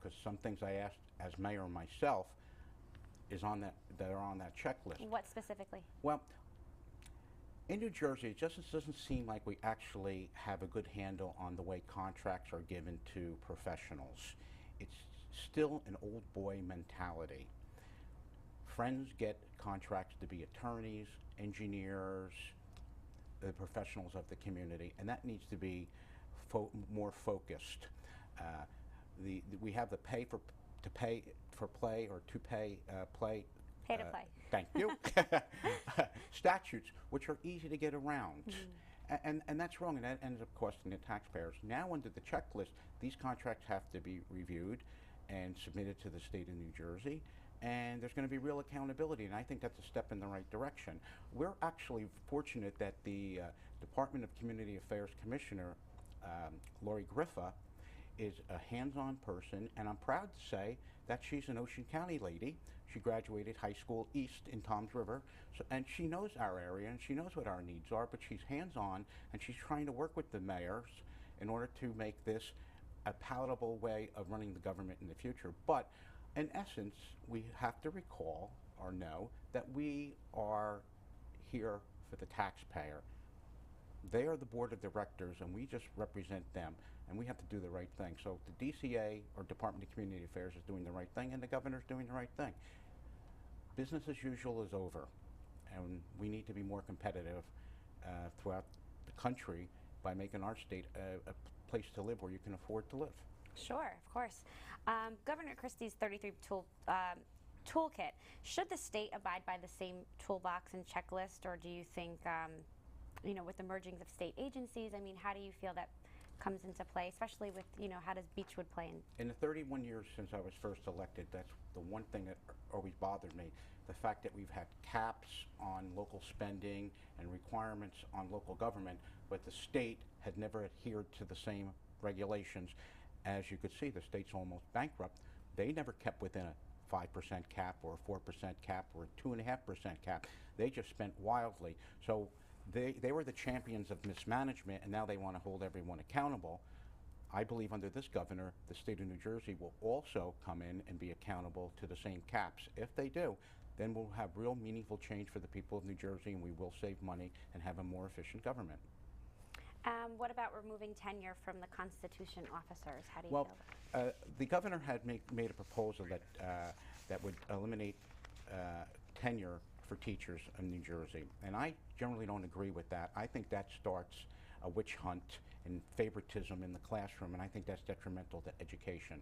because some things I asked as mayor myself that are on that checklist. What specifically? Well, in New Jersey, it just doesn't seem like we actually have a good handle on the way contracts are given to professionals. It's still an old boy mentality. Friends get contracts to be attorneys, engineers, the professionals of the community, and that needs to be more focused. We have the pay for play or to pay play. Pay to play. Thank you. Statutes, which are easy to get around. And that's wrong, and that ends up costing the taxpayers. Now, under the checklist, these contracts have to be reviewed and submitted to the state of New Jersey, and there's going to be real accountability, and I think that's a step in the right direction. We're actually fortunate that the Department of Community Affairs Commissioner, Lori Griffa, is a hands-on person, and I'm proud to say that she's an Ocean County lady. She graduated high school east in Toms River, and she knows our area and she knows what our needs are, but she's hands-on and she's trying to work with the mayors in order to make this a palatable way of running the government in the future. But in essence, we have to recall or know that we are here for the taxpayer. They are the board of directors and we just represent them, and we have to do the right thing. So the DCA, or Department of Community Affairs, is doing the right thing, and the governor's doing the right thing. Business as usual is over, and we need to be more competitive throughout the country by making our state a place to live where you can afford to live. Sure, of course. Governor Christie's 33 toolkit, should the state abide by the same toolbox and checklist, or do you think, with the mergings of state agencies, I mean, how do you feel that comes into play, especially with, how does Beechwood play in? In the 31 years since I was first elected, that's the one thing that always bothered me, the fact that we've had caps on local spending and requirements on local government, but the state had never adhered to the same regulations. As you could see, the state's almost bankrupt. They never kept within a 5% cap or a 4% cap or a 2.5% cap. They just spent wildly. So they were the champions of mismanagement, and now they want to hold everyone accountable. I believe under this governor, the state of New Jersey will also come in and be accountable to the same caps. If they do, then we'll have real meaningful change for the people of New Jersey, and we will save money and have a more efficient government. What about removing tenure from the Constitution officers? How do you Well, feel about that? the governor had made a proposal that would eliminate tenure for teachers in New Jersey, and I generally don't agree with that. I think that starts a witch hunt and favoritism in the classroom, and I think that's detrimental to education.